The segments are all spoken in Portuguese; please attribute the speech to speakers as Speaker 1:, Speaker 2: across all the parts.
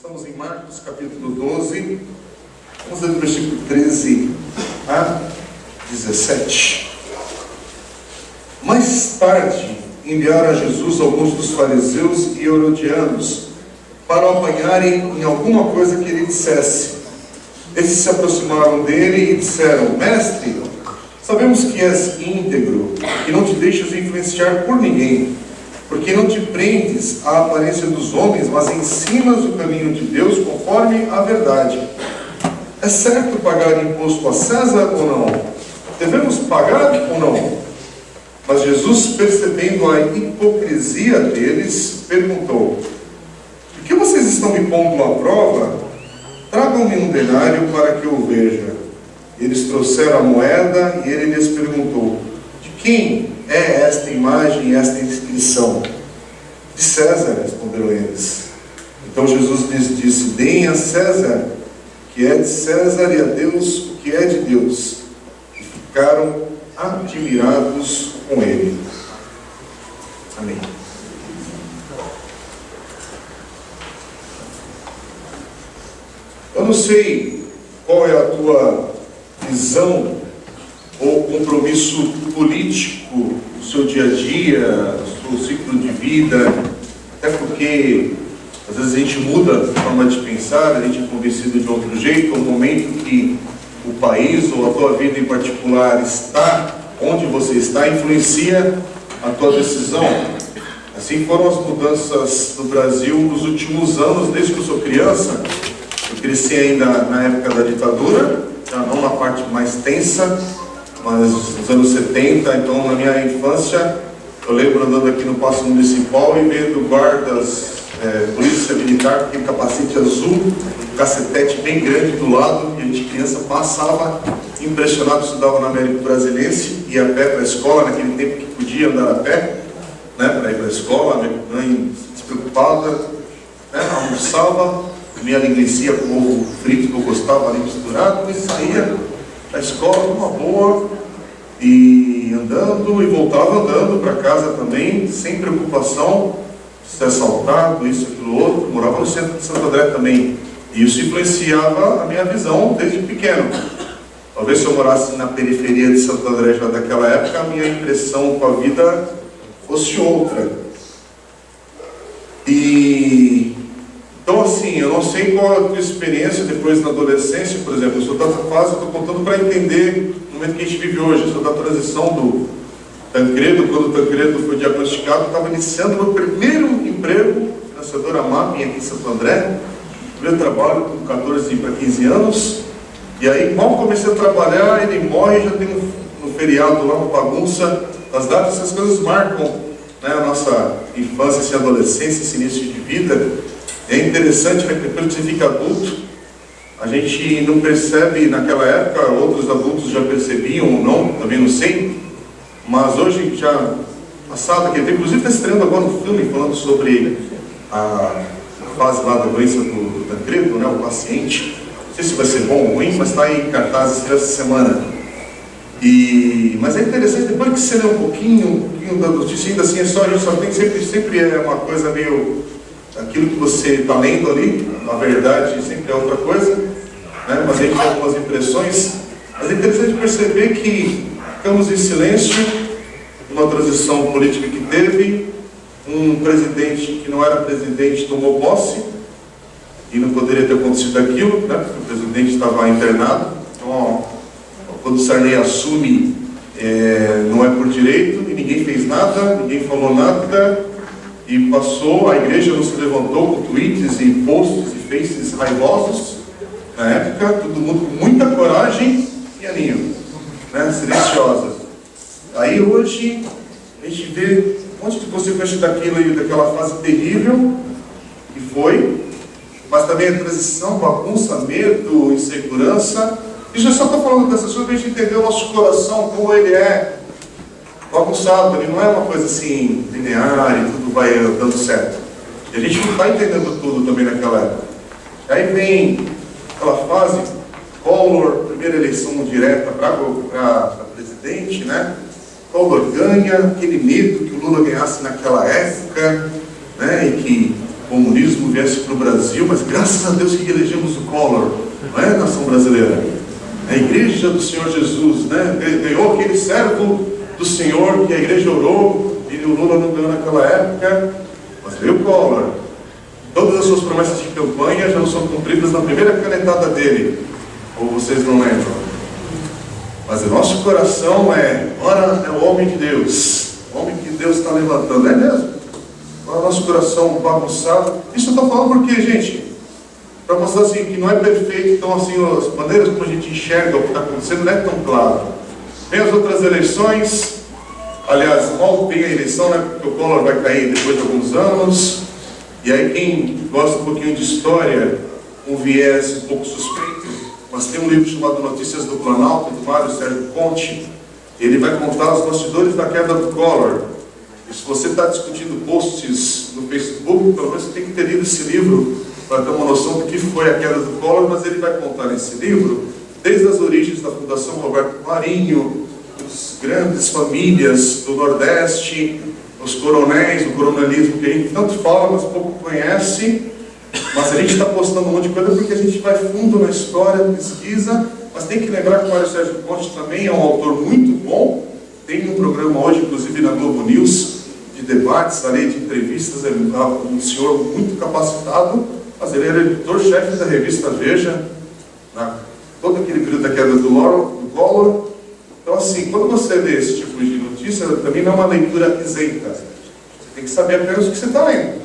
Speaker 1: Estamos em Marcos capítulo 12, vamos ler do versículo 13 a 17. Mais tarde, enviaram a Jesus alguns dos fariseus e herodianos para o apanharem em alguma coisa que ele dissesse. Esses se aproximaram dele e disseram: Mestre, sabemos que és íntegro e não te deixas influenciar por ninguém, porque não te prendes à aparência dos homens, mas ensinas o caminho de Deus conforme a verdade. É certo pagar imposto a César ou não? Devemos pagar ou não? Mas Jesus, percebendo a hipocrisia deles, perguntou: Por que vocês estão me pondo à prova? Tragam-me um denário para que eu veja. Eles trouxeram a moeda e ele lhes perguntou: De quem é esta imagem e esta inscrição? De César, responderam eles. Então Jesus lhes disse: Deem a César o que é de César e a Deus o que é de Deus. E ficaram admirados com ele. Amém. Eu não sei qual é a tua visão ou compromisso político no seu dia a dia, no seu ciclo de vida, até porque às vezes a gente muda a forma de pensar, a gente é convencido de outro jeito, no momento que o país ou a tua vida em particular está onde você está, influencia a tua decisão. Assim foram as mudanças no Brasil nos últimos anos, desde que eu sou criança. Eu cresci ainda na época da ditadura, já não na parte mais tensa, mas nos anos 70, então na minha infância, eu lembro andando aqui no Paço Municipal e vendo guardas, polícia militar, com aquele capacete azul, um cacetete bem grande do lado, e a gente criança passava impressionado, estudava na América Brasilense, ia a pé para a escola, naquele tempo que podia andar a pé, né, para ir para a escola, minha mãe despreocupada, né, almoçava, comia linguiça com ovo frito que eu gostava ali misturado, e saía da escola numa boa, e andando, e voltava andando para casa também, sem preocupação de ser assaltado, isso, aquilo, outro. Morava no centro de Santo André também, e isso influenciava a minha visão desde pequeno. Talvez se eu morasse na periferia de Santo André já daquela época, a minha impressão com a vida fosse outra. Então assim, eu não sei qual é a tua experiência depois na adolescência, por exemplo. Eu sou dessa fase, eu estou contando para entender o momento que a gente vive hoje. Eu sou da transição do Tancredo. Quando o Tancredo foi diagnosticado, eu estava iniciando meu primeiro emprego, financiadora Mapping aqui em Santo André. Primeiro trabalho com 14 para 15 anos. E aí, mal comecei a trabalhar, ele morre, já tem no feriado lá, uma bagunça. As datas, essas coisas marcam, né, a nossa infância, essa adolescência, esse início de vida. É interessante, né, que depois que você fica adulto, a gente não percebe, naquela época, outros adultos já percebiam ou não, também não sei, mas hoje, já passado aquele tempo, inclusive está estreando agora um filme falando sobre a fase lá da doença do Tancredo, né, o paciente. Não sei se vai ser bom ou ruim, mas está em cartaz essa semana. Mas é interessante, depois que você lê um pouquinho da notícia, ainda assim, a gente só tem sempre é uma coisa meio... Aquilo que você está lendo ali, na verdade, sempre é outra coisa, né? Mas a gente tem algumas impressões. Mas é interessante perceber que ficamos em silêncio, uma transição política que teve, um presidente que não era presidente tomou posse, e não poderia ter acontecido aquilo, né? Porque o presidente estava internado. Então, quando o Sarney assume, não é por direito, e ninguém fez nada, ninguém falou nada, e passou, a igreja não se levantou com tweets e posts e faces raivosos, na época, todo mundo com muita coragem e aninho, né? Silenciosa. Aí hoje, a gente vê um monte de consequências daquilo aí, daquela fase terrível, que foi, mas também a transição, bagunça, medo, insegurança. Isso eu só estou falando dessas coisas para a gente entender o nosso coração, como ele é bagunçado. Ele não é uma coisa assim, linear e tudo vai dando certo. E a gente não está entendendo tudo também naquela época. Aí vem aquela fase, Collor, primeira eleição direta para presidente, né? Collor ganha, aquele medo que o Lula ganhasse naquela época, né? E que comunismo viesse para o Brasil, mas graças a Deus que elegemos o Collor, não é, nação brasileira? A igreja do Senhor Jesus, né? Ganhou aquele servo do Senhor que a igreja orou, e o Lula não ganhou naquela época, mas veio o Collor. Todas as suas promessas de campanha já não são cumpridas na primeira canetada dele, ou vocês não lembram? Mas o nosso coração ora, é o homem de Deus, o homem que Deus está levantando, é mesmo? O nosso coração bagunçado. Isso eu estou falando porque, gente, para mostrar assim, que não é perfeito, então assim, as maneiras como a gente enxerga o que está acontecendo não é tão claro. Vem as outras eleições, aliás, mal vem a eleição, né, porque o Collor vai cair depois de alguns anos, e aí quem gosta um pouquinho de história, um viés um pouco suspeito, mas tem um livro chamado Notícias do Planalto, do Mário Sérgio Conte, ele vai contar os bastidores da queda do Collor. E se você está discutindo posts no Facebook, pelo menos você tem que ter lido esse livro para ter uma noção do que foi a queda do Collor, mas ele vai contar nesse livro, desde as origens da Fundação Roberto Marinho, as grandes famílias do Nordeste, os coronéis, o coronelismo que a gente tanto fala, mas pouco conhece, mas a gente está postando um monte de coisa porque a gente vai fundo na história, pesquisa, mas tem que lembrar que o Mário Sérgio Conte também é um autor muito bom, tem um programa hoje, inclusive na Globo News, de debates, ali, de entrevistas, é um senhor muito capacitado, mas ele era editor-chefe da revista Veja, todo aquele período da queda do Collor. Então, assim, quando você lê esse tipo de notícia, também não é uma leitura isenta. Você tem que saber apenas o que você está lendo.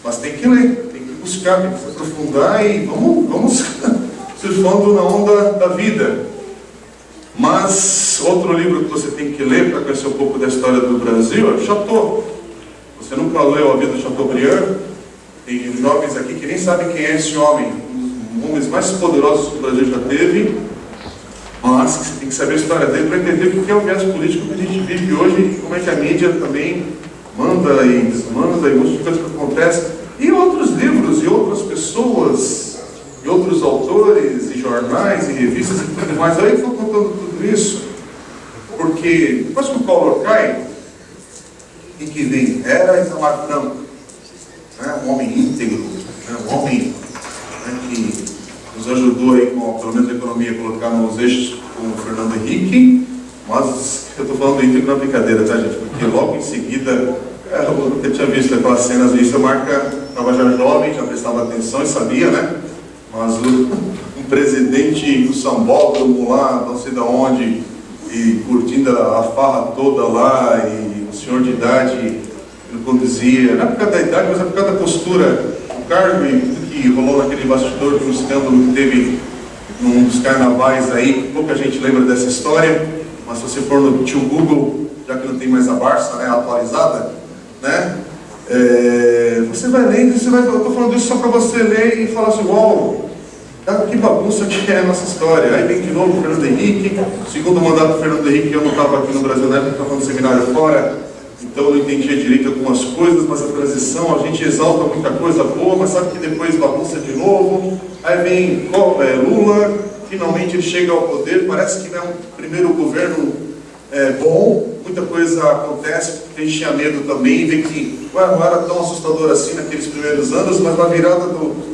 Speaker 1: Mas tem que ler, tem que buscar, tem que se aprofundar e vamos surfando na onda da vida. Mas, outro livro que você tem que ler para conhecer um pouco da história do Brasil é Chateau. Você nunca leu A Vida de Chateaubriand? Tem jovens aqui que nem sabem quem é esse homem, um dos homens mais poderosos que o Brasil já teve, mas você tem que saber a história dele para entender o que é o viés político que a gente vive hoje e como é que a mídia também manda e desmanda e um monte de coisa que acontece. E outros livros, e outras pessoas, e outros autores, e jornais, e revistas e tudo mais. Aí eu estou contando tudo isso, porque depois que o Collor cai, e que vem era Itamar Franco, né, um homem íntegro, né, um homem, né, que nos ajudou aí com, pelo menos a economia, a colocar nos eixos com o Fernando Henrique, mas eu estou falando íntegro na brincadeira, tá, gente? Porque logo em seguida, eu tinha visto aquelas cenas, isso marca, estava já jovem, já prestava atenção e sabia, né? Mas um presidente do sambódromo lá, não sei de onde, e curtindo a farra toda lá, e o senhor de idade ele conduzia, não é por causa da idade, mas é por causa da postura, o cargo e tudo que rolou naquele bastidor de um escândalo que teve num dos carnavais aí, pouca gente lembra dessa história, mas se você for no tio Google, já que não tem mais a Barça, né, atualizada, né, você vai lendo, eu estou falando isso só para você ler e falar assim, uau, que bagunça que é a nossa história. Aí vem de novo o Fernando Henrique, segundo mandato do Fernando Henrique, eu não estava aqui no Brasil na época, estava no seminário fora, então eu não entendia direito algumas coisas, mas a transição, a gente exalta muita coisa boa, mas sabe que depois bagunça de novo. Aí vem Lula, finalmente ele chega ao poder, parece que não é um primeiro governo bom, muita coisa acontece, porque a gente tinha medo também, vê que não era tão assustador assim naqueles primeiros anos, mas na virada do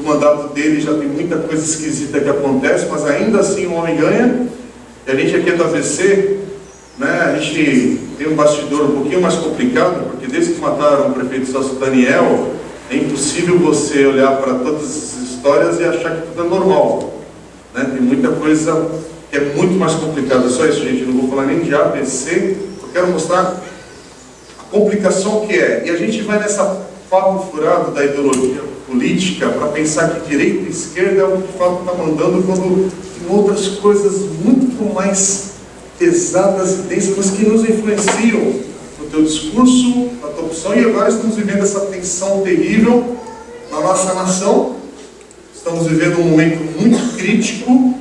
Speaker 1: mandato dele já tem muita coisa esquisita que acontece, mas ainda assim o homem ganha. E a gente aqui do ABC, né, a gente tem um bastidor um pouquinho mais complicado, porque desde que mataram o prefeito Celso Daniel, é impossível você olhar para todas essas histórias e achar que tudo é normal, né? Tem muita coisa que é muito mais complicada. Só isso, gente, não vou falar nem de ABC, eu quero mostrar a complicação que é. E a gente vai nessa papo furado da ideologia política para pensar que direita e esquerda é o que de fato está mandando, quando tem outras coisas muito mais pesadas e densas, mas que nos influenciam no teu discurso, na tua opção. E agora estamos vivendo essa tensão terrível na nossa nação. Estamos vivendo um momento muito crítico,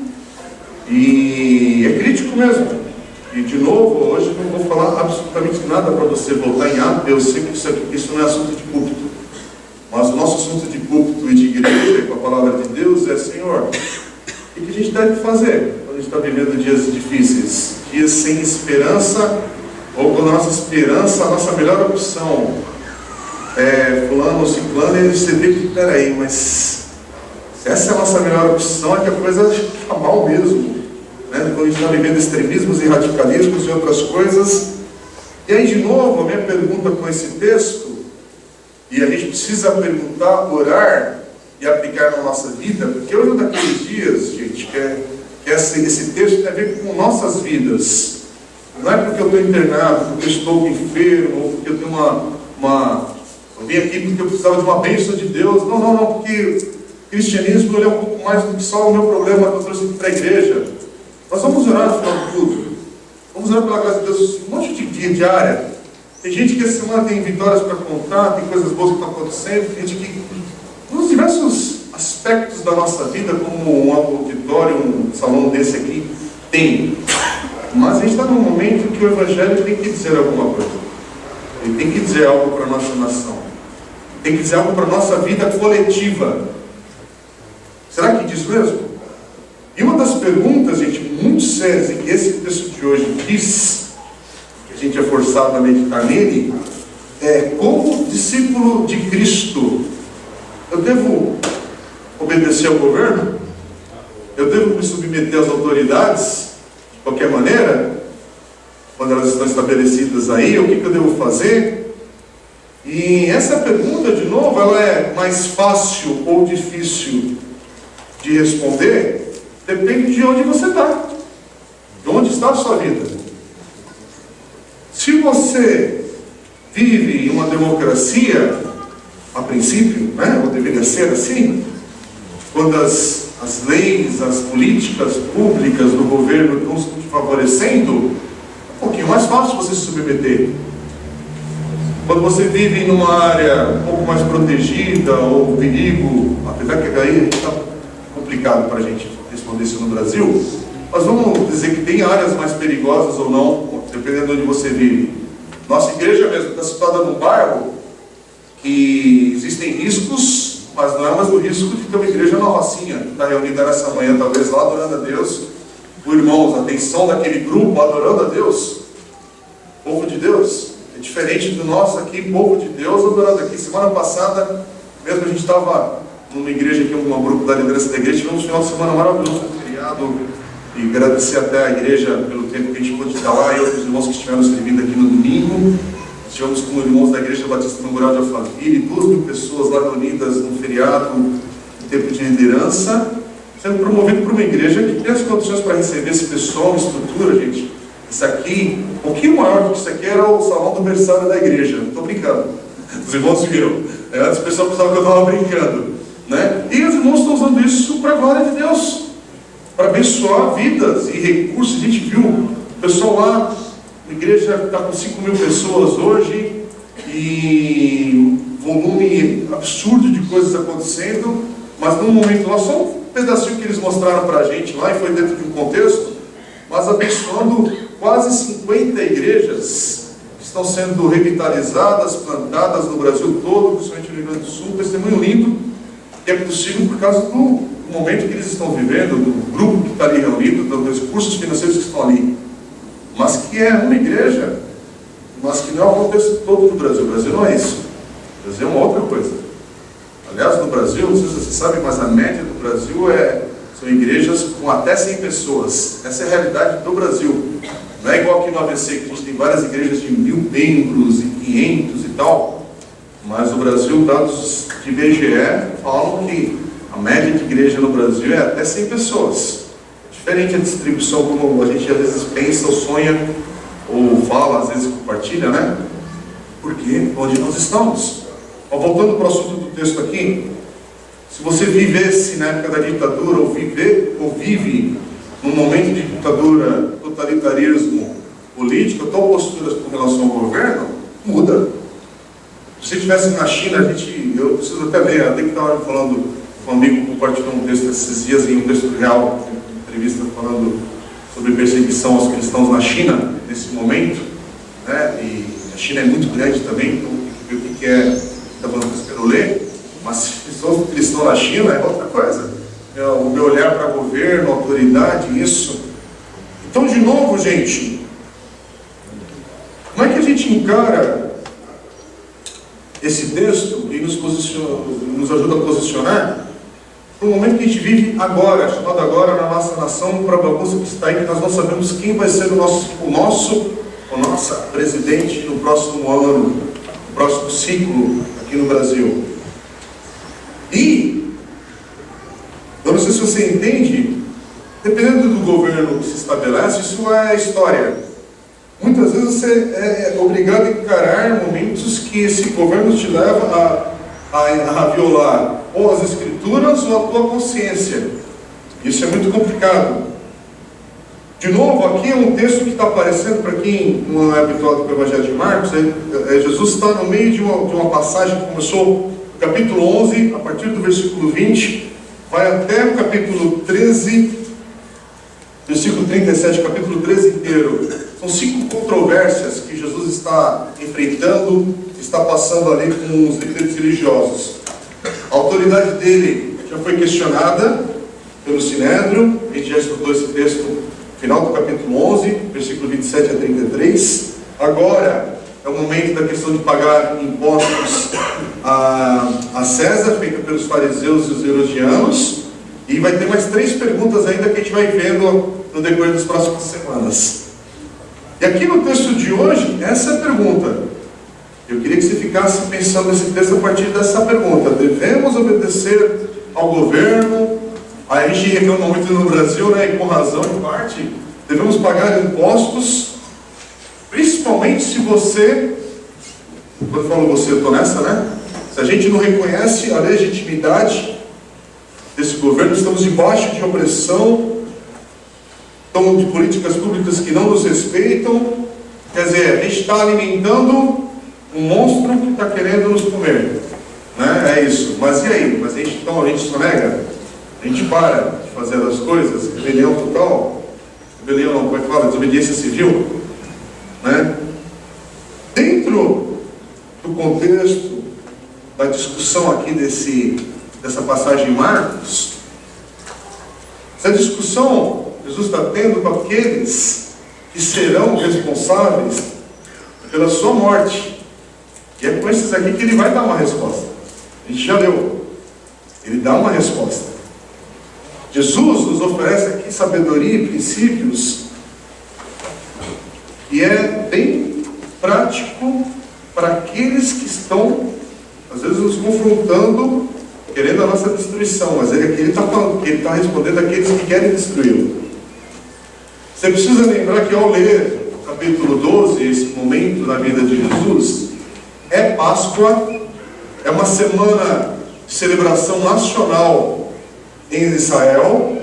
Speaker 1: e é crítico mesmo. E de novo, hoje eu não vou falar absolutamente nada para você voltar em ato. Eu sei que isso não é assunto de púlpito, mas o nosso assunto de púlpito e de igreja com a palavra de Deus é: Senhor, o que a gente deve fazer quando a gente está vivendo dias difíceis, dias sem esperança, ou quando a nossa esperança, a nossa melhor opção fulano ou ciclano, e você vê que, peraí, mas se essa é a nossa melhor opção, é que a coisa está mal mesmo, né? Quando a gente está vivendo extremismos e radicalismos e outras coisas. E aí, de novo, a minha pergunta com esse texto, e a gente precisa perguntar, orar e aplicar na nossa vida, porque hoje é um daqueles dias, gente, que esse texto tem a ver com nossas vidas. Não é porque eu estou internado, porque eu estou enfermo, ou porque eu tenho eu vim aqui porque eu precisava de uma bênção de Deus. Não, porque o cristianismo ele é um pouco mais do que só o meu problema que eu trouxe aqui para a igreja. Nós vamos orar no final de tudo. Vamos orar pela graça de Deus um monte de dia diária. Tem gente que essa semana tem vitórias para contar, tem coisas boas que estão acontecendo, tem gente que, nos diversos aspectos da nossa vida, como um auditório, um salão desse aqui, tem. Mas a gente está num momento que o Evangelho tem que dizer alguma coisa. Ele tem que dizer algo para a nossa nação. Tem que dizer algo para a nossa vida coletiva. Será que diz mesmo? E uma das perguntas, gente, muito sérias, e que esse texto de hoje diz, que a gente é forçado a meditar nele, é: como discípulo de Cristo, eu devo obedecer ao governo? Eu devo me submeter às autoridades? De qualquer maneira, quando elas estão estabelecidas aí, o que eu devo fazer? E essa pergunta, de novo, ela é mais fácil ou difícil de responder, depende de onde você está, de onde está a sua vida. Se você vive em uma democracia, a princípio, né, ou deveria ser assim, quando as leis, as políticas públicas do governo estão te favorecendo, é um pouquinho mais fácil você se submeter. Quando você vive numa área um pouco mais protegida, ou perigo, apesar que aí está complicado para a gente responder isso no Brasil, mas vamos dizer que tem áreas mais perigosas ou não, dependendo de onde você vive. Nossa igreja mesmo está situada num bairro que existem riscos, mas não é mais o risco de ter uma igreja na Rocinha, que está reunida nessa manhã, talvez lá adorando a Deus, com irmãos, a atenção daquele grupo adorando a Deus, povo de Deus, é diferente do nosso aqui, povo de Deus adorando aqui. Semana passada, mesmo a gente estava numa igreja aqui, um grupo da liderança da igreja, tivemos um final de semana maravilhoso, um feriado, e agradecer até a igreja pelo tempo que a gente pôde estar lá, e outros irmãos que estiveram servindo aqui no domingo. Estivemos com irmãos da Igreja Batista no Mural de Alphaville, 2.000 pessoas lá reunidas num feriado, no tempo de liderança, sendo promovido por uma igreja que tem as condições para receber esse pessoal, uma estrutura, gente. Isso aqui, um pouquinho maior do que isso aqui, era o salão do berçário da igreja. Não estou brincando. Os irmãos viram. Antes o pessoal pensava que eu estava brincando, né? E os irmãos estão usando isso para a glória de Deus, para abençoar vidas e recursos. A gente viu o pessoal lá, a igreja está com 5.000 pessoas hoje, e volume absurdo de coisas acontecendo, mas num momento lá, só um pedacinho que eles mostraram para a gente lá, e foi dentro de um contexto, mas abençoando quase 50 igrejas que estão sendo revitalizadas, plantadas no Brasil todo, principalmente no Rio Grande do Sul. Um testemunho lindo, que é possível por causa do momento que eles estão vivendo, do grupo que está ali reunido, dos recursos financeiros que estão ali, mas que é uma igreja, mas que não é o contexto todo do Brasil. O Brasil não é isso. O Brasil é uma outra coisa. Aliás, no Brasil, não sei se você sabe, mas a média do Brasil são igrejas com até 100 pessoas. Essa é a realidade do Brasil. Não é igual aqui no ABC, que a gente tem várias igrejas de 1.000 membros e 500 e tal, mas o Brasil, dados de IBGE, falam que a média de igreja no Brasil é até 100 pessoas. Diferente a distribuição, como a gente às vezes pensa ou sonha, ou fala, às vezes compartilha, né? Porque onde nós estamos. Ó, voltando para o assunto do texto aqui, se você vivesse na época da ditadura, ou vive num momento de ditadura, totalitarismo político, a tua postura com relação ao governo muda. Se você estivesse na China, eu preciso até ler, até que estava falando com um amigo que compartilhou um texto esses dias, em um texto real, entrevista falando sobre perseguição aos cristãos na China, nesse momento, né? E a China é muito grande também, então tem que ver o que é, está falando que eu quero ler, mas se sou cristão na China é outra coisa. O meu olhar para governo, autoridade, isso. Então, de novo, gente, como é que a gente encara esse texto e nos ajuda a posicionar para o momento que a gente vive agora, chamado agora na nossa nação, para a bagunça que está aí, que nós não sabemos quem vai ser o nossa presidente no próximo ano, no próximo ciclo aqui no Brasil. E, eu não sei se você entende, dependendo do governo que se estabelece, isso é história. Muitas vezes você é obrigado a encarar momentos que esse governo te leva a violar ou as escrituras ou a tua consciência. Isso é muito complicado. De novo, aqui é um texto que está aparecendo para quem não é habituado com o Evangelho de Marcos. Jesus está no meio de uma passagem que começou no capítulo 11, a partir do versículo 20, vai até o capítulo 13, versículo 37, capítulo 13 inteiro. São 5 controvérsias que Jesus está enfrentando, está passando ali com os líderes religiosos. A autoridade dele já foi questionada pelo Sinédrio. A gente já estudou esse texto no final do capítulo 11, versículo 27 a 33. Agora é o momento da questão de pagar impostos a César, feita pelos fariseus e os herodianos. E vai ter mais 3 perguntas ainda que a gente vai vendo no decorrer das próximas semanas. E aqui no texto de hoje, essa é a pergunta. Eu queria que você ficasse pensando nesse texto a partir dessa pergunta. Devemos obedecer ao governo? A gente reclama muito no Brasil, né, e com razão em parte. Devemos pagar impostos? Principalmente se você, quando eu falo você, eu estou nessa, né? Se a gente não reconhece a legitimidade desse governo, estamos debaixo de opressão, de políticas públicas que não nos respeitam. Quer dizer, a gente está alimentando um monstro que está querendo nos comer, né? É isso. Mas e aí? Mas a gente sonega? A gente para de fazer as coisas? Rebelião total? Rebelião não, como é que fala? Desobediência civil, né? Dentro do contexto da discussão aqui dessa passagem em Marcos, essa discussão Jesus está tendo com aqueles que serão responsáveis pela sua morte. E é com esses aqui que ele vai dar uma resposta. A gente já leu. Ele dá uma resposta. Jesus nos oferece aqui sabedoria e princípios que é bem prático para aqueles que estão, às vezes, nos confrontando, querendo a nossa destruição. Mas ele está falando que ele está respondendo àqueles que querem destruí-lo. Você precisa lembrar que ao ler o capítulo 12, esse momento na vida de Jesus, é Páscoa, é uma semana de celebração nacional em Israel,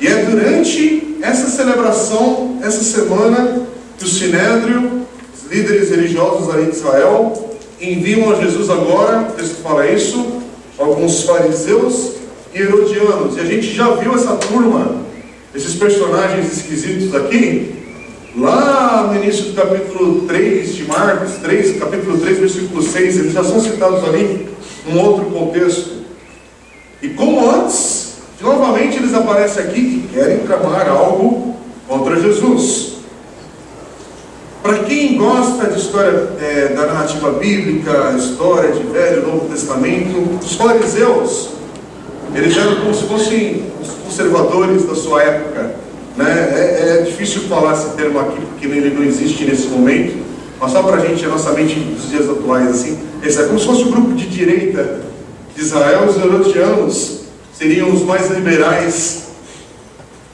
Speaker 1: e é durante essa celebração, essa semana, que o Sinédrio, os líderes religiosos ali de Israel, enviam a Jesus agora, o texto fala isso, alguns fariseus e herodianos. E a gente já viu essa turma, esses personagens esquisitos aqui, lá no início do capítulo 3 de Marcos, capítulo 3, versículo 6, eles já são citados ali num outro contexto. E como antes, novamente eles aparecem aqui e querem tramar algo contra Jesus. Para quem gosta de história da narrativa bíblica, história de Velho e Novo Testamento, os fariseus, eles eram como se fossem os conservadores da sua época, né? É difícil falar esse termo aqui porque ele não existe nesse momento, mas só para a gente, a nossa mente dos dias atuais, assim, esse é como se fosse o grupo de direita de Israel. Os herodianos seriam os mais liberais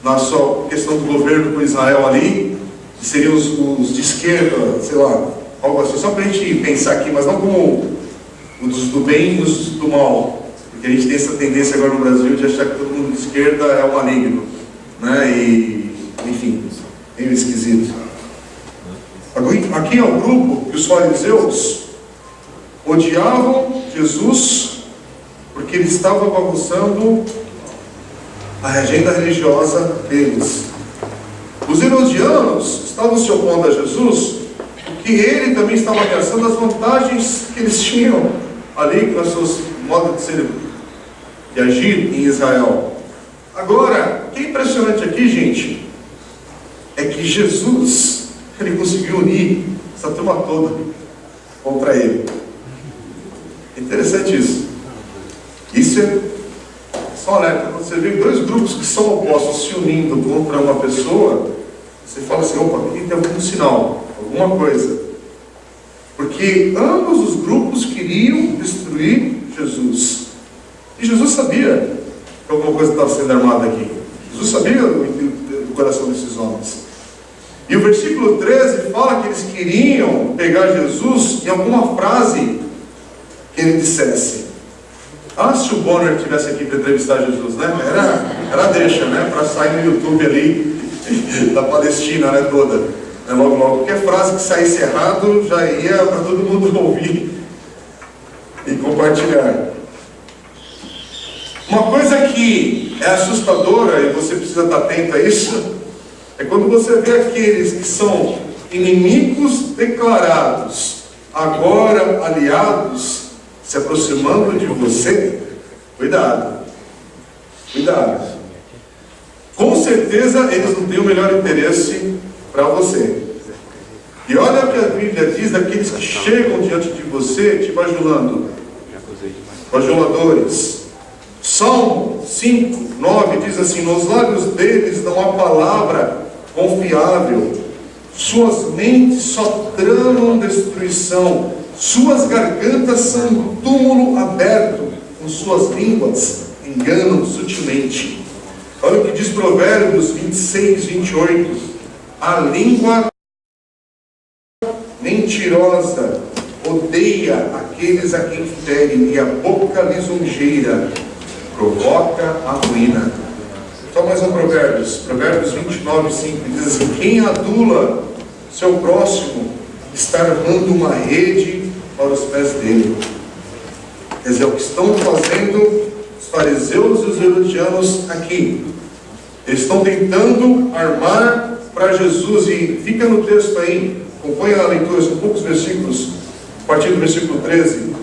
Speaker 1: na sua questão do governo com Israel ali, e seriam os de esquerda, sei lá, algo assim, só para a gente pensar aqui, mas não como os do bem e os do mal. Porque a gente tem essa tendência agora no Brasil de achar que todo mundo de esquerda é o maligno, né? E, enfim, meio esquisito. Aqui é o grupo que os fariseus odiavam Jesus porque ele estava bagunçando a agenda religiosa deles. Os herodianos estavam se opondo a Jesus porque ele também estava ameaçando as vantagens que eles tinham ali com os seus modos de ser, de agir em Israel. Agora, o que é impressionante aqui, gente, é que Jesus, ele conseguiu unir essa turma toda contra ele. Interessante isso. Isso é só alerta. Quando você vê dois grupos que são opostos se unindo contra uma pessoa, você fala assim, opa, aqui tem algum sinal, alguma coisa. Porque ambos os grupos queriam destruir Jesus. E Jesus sabia que alguma coisa estava sendo armada aqui. Jesus sabia do coração desses homens. E o versículo 13 fala que eles queriam pegar Jesus em alguma frase que ele dissesse. Ah, se o Bonner estivesse aqui para entrevistar Jesus, né? Era deixa, né? Para sair no YouTube ali da Palestina, né, toda. Logo, qualquer frase que saísse errado já ia para todo mundo ouvir e compartilhar. Uma coisa que é assustadora, e você precisa estar atento a isso, é quando você vê aqueles que são inimigos declarados, agora aliados, se aproximando de você. Cuidado. Cuidado. Com certeza eles não têm o melhor interesse para você. E olha o que a Bíblia diz daqueles que chegam diante de você te bajulando. Bajuladores. Salmo 5, 9 diz assim: nos lábios deles não há palavra confiável, suas mentes só tramam destruição, suas gargantas são túmulo aberto, com suas línguas enganam sutilmente. Olha o que diz Provérbios 26, 28. A língua mentirosa odeia aqueles a quem ferem, e a boca lisonjeira provoca a ruína. Só mais um Provérbios 29, 5, diz assim: quem adula seu próximo está armando uma rede para os pés dele. Quer dizer, o que estão fazendo os fariseus e os herodianos aqui, eles estão tentando armar para Jesus. E fica no texto aí, acompanha a leitura, são poucos versículos, a partir do versículo 13.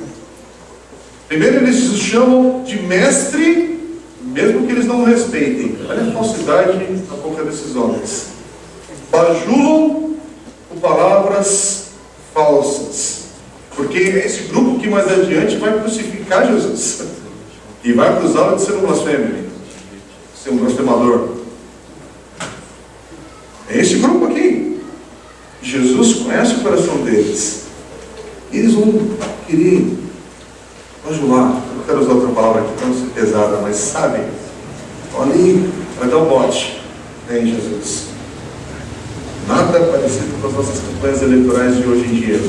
Speaker 1: Primeiro eles o chamam de mestre, mesmo que eles não o respeitem. Olha a falsidade na boca desses homens. Bajulam com palavras falsas, porque é esse grupo que mais adiante vai crucificar Jesus e vai acusá-lo de ser um blasfêmio, ser um blasfemador. É esse grupo aqui. Jesus conhece o coração deles. Eles vão querer bajular. Eu não quero usar outra palavra aqui para não ser pesada, mas sabe, olha aí, vai dar um bote em Jesus. Nada parecido com as nossas campanhas eleitorais de hoje em dia.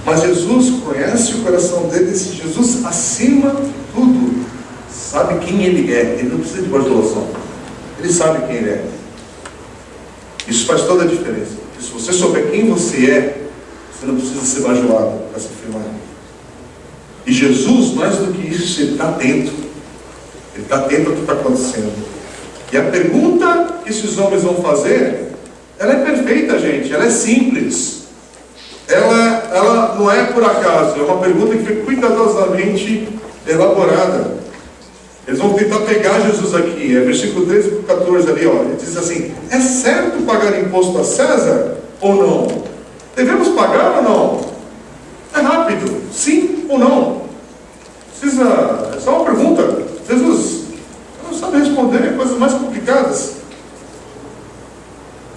Speaker 1: Mas Jesus conhece o coração deles. Jesus, acima de tudo, sabe quem Ele é. Ele não precisa de bajulação. Ele sabe quem Ele é. Isso faz toda a diferença. Porque se você souber quem você é, você não precisa ser bajulado para se afirmar. E Jesus, mais do que isso, Ele está atento. Ele está atento ao que está acontecendo. E a pergunta que esses homens vão fazer, ela é perfeita, gente. Ela é simples. Ela não é por acaso. É uma pergunta que foi cuidadosamente elaborada. Eles vão tentar pegar Jesus aqui. É versículo 13 por 14 ali, ó. Ele diz assim: é certo pagar imposto a César ou não? Devemos pagar ou não? É rápido. Sim ou não? É só uma pergunta. Jesus não sabe responder coisas mais complicadas.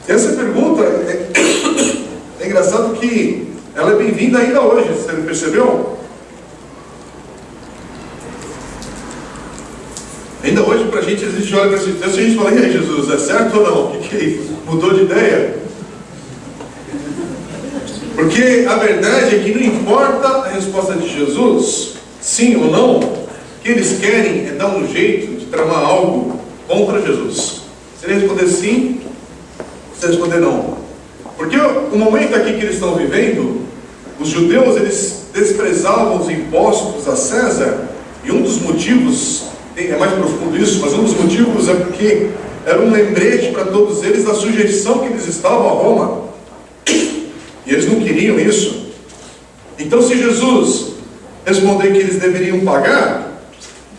Speaker 1: Essa pergunta é engraçado que ela é bem-vinda ainda hoje. Você percebeu? Ainda hoje, para a gente, a gente olha para esse texto e a gente fala: e aí, Jesus, é certo ou não? O que é isso? Mudou de ideia? Porque a verdade é que não importa a resposta de Jesus, sim ou não, o que eles querem é dar um jeito de tramar algo contra Jesus. Se ele responder sim, se ele responder não. Porque o momento aqui que eles estão vivendo, os judeus, eles desprezavam os impostos a César, e um dos motivos, é mais profundo isso, mas um dos motivos é porque era um lembrete para todos eles da sujeição que eles estavam a Roma. E eles não queriam isso. Então, se Jesus responder que eles deveriam pagar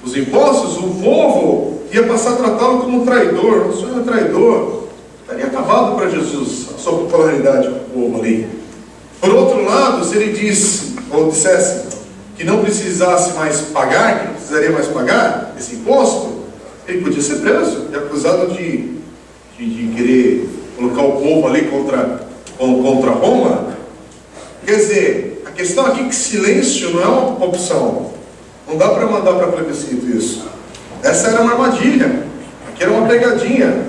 Speaker 1: os impostos, o povo ia passar a tratá-lo como um traidor. O senhor é traidor. Estaria acabado para Jesus a sua popularidade com o povo ali. Por outro lado, se ele disse, ou dissesse: que não precisasse mais pagar, que não precisaria mais pagar esse imposto, ele podia ser preso e acusado de querer colocar o povo ali contra Roma. Quer dizer, a questão aqui é que silêncio não é uma opção. Não dá para mandar para plebiscito isso. Essa era uma armadilha. Aqui era uma pegadinha.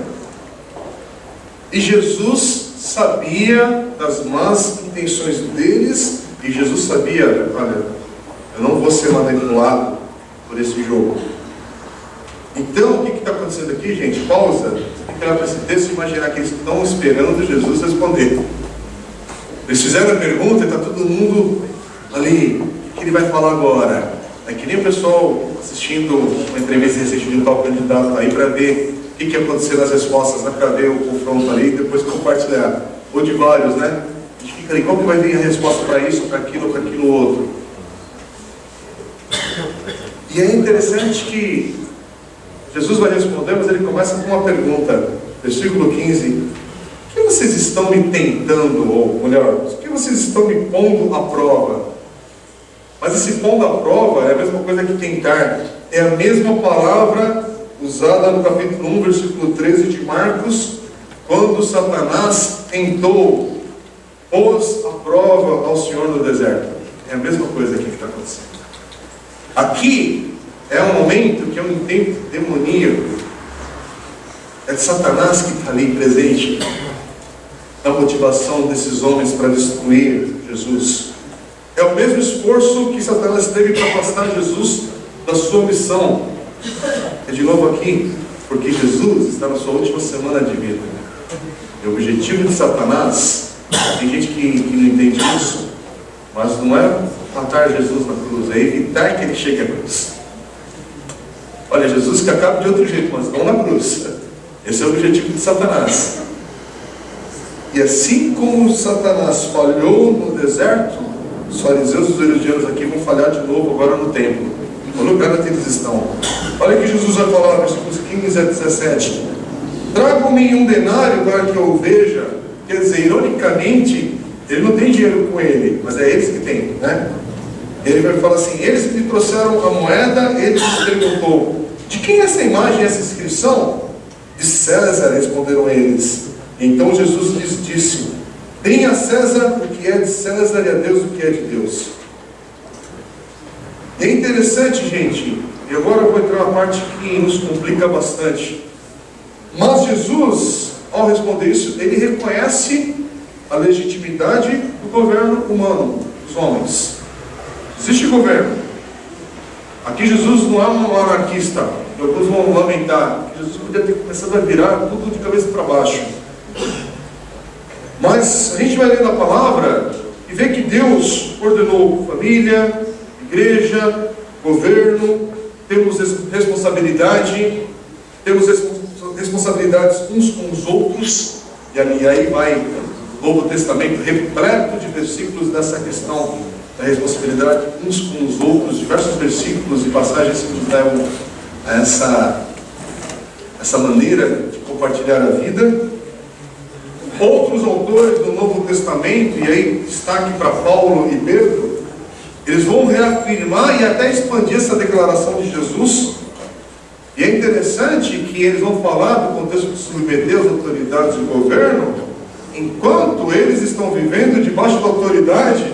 Speaker 1: E Jesus sabia das más intenções deles. E Jesus sabia, olha, eu não vou ser manipulado por esse jogo. Então, o que está acontecendo aqui, gente? Pausa. Você tem que olhar para esse texto e imaginar que eles estão esperando Jesus responder. Eles fizeram a pergunta e está todo mundo ali. O que ele vai falar agora? É que nem o pessoal assistindo uma entrevista recente de um tal candidato aí para ver o que ia acontecer nas respostas, né? Para ver o confronto ali e depois compartilhar. Ou de vários, né? A gente fica ali, qual que vai vir a resposta para isso, para aquilo outro? E é interessante que Jesus vai responder, mas ele começa com uma pergunta. Versículo 15. O que vocês estão me tentando, ou melhor, o que vocês estão me pondo à prova? Mas esse pondo à prova é a mesma coisa que tentar. É a mesma palavra usada no capítulo 1, versículo 13 de Marcos, quando Satanás tentou, pôs a prova ao Senhor no deserto. É a mesma coisa aqui que está acontecendo. Aqui é um momento que é um intento demoníaco. É de Satanás que está ali presente na motivação desses homens para destruir Jesus. É o mesmo esforço que Satanás teve para afastar Jesus da sua missão. É de novo aqui, porque Jesus está na sua última semana de vida. E o objetivo de Satanás, tem gente que não entende isso, mas não é matar Jesus na cruz, é evitar que ele chegue à cruz. Olha, Jesus que acaba de outro jeito, mas não na cruz. Esse é o objetivo de Satanás. E assim como Satanás falhou no deserto, os fariseus e os herodianos aqui vão falhar de novo agora no templo, no lugar onde eles estão. Olha que Jesus vai falar, versículos 15 a 17. Tragam-me um denário para que eu veja. Quer dizer, ironicamente, ele não tem dinheiro com ele, mas é eles que têm, né? Ele vai falar assim, eles me trouxeram a moeda, ele me perguntou, de quem é essa imagem, essa inscrição? De César, responderam eles. Então Jesus lhes disse, deem a César o que é de César e a Deus o que é de Deus. E é interessante, gente, e agora eu vou entrar uma parte que nos complica bastante. Mas Jesus, ao responder isso, ele reconhece a legitimidade do governo humano, dos homens. Existe governo. Aqui Jesus não é um anarquista. Alguns vão lamentar. Jesus podia ter começado a virar tudo de cabeça para baixo. Mas a gente vai lendo a palavra e vê que Deus ordenou família, igreja, governo, temos responsabilidade, temos responsabilidades uns com os outros, e aí vai o Novo Testamento repleto de versículos dessa questão da responsabilidade uns com os outros, diversos versículos e passagens que nos levam a essa maneira de compartilhar a vida. Outros autores do Novo Testamento, e aí destaque para Paulo e Pedro, eles vão reafirmar e até expandir essa declaração de Jesus. E é interessante que eles vão falar do contexto de submeter as autoridades do governo, enquanto eles estão vivendo debaixo da autoridade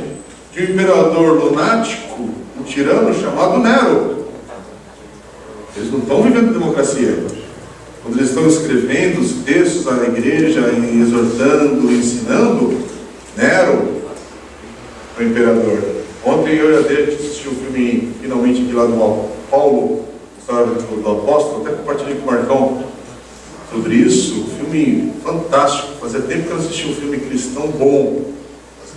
Speaker 1: de um imperador lunático, um tirano chamado Nero. Eles não estão vivendo democracia. Quando eles estão escrevendo os textos à igreja, e exortando, ensinando, Nero, o imperador. Ontem eu e a Adri assisti um filme, finalmente, de lá do Paulo, história do apóstolo, até compartilhei com o Marcão sobre isso. Um filme fantástico. Fazia tempo que eu não assisti um filme cristão bom.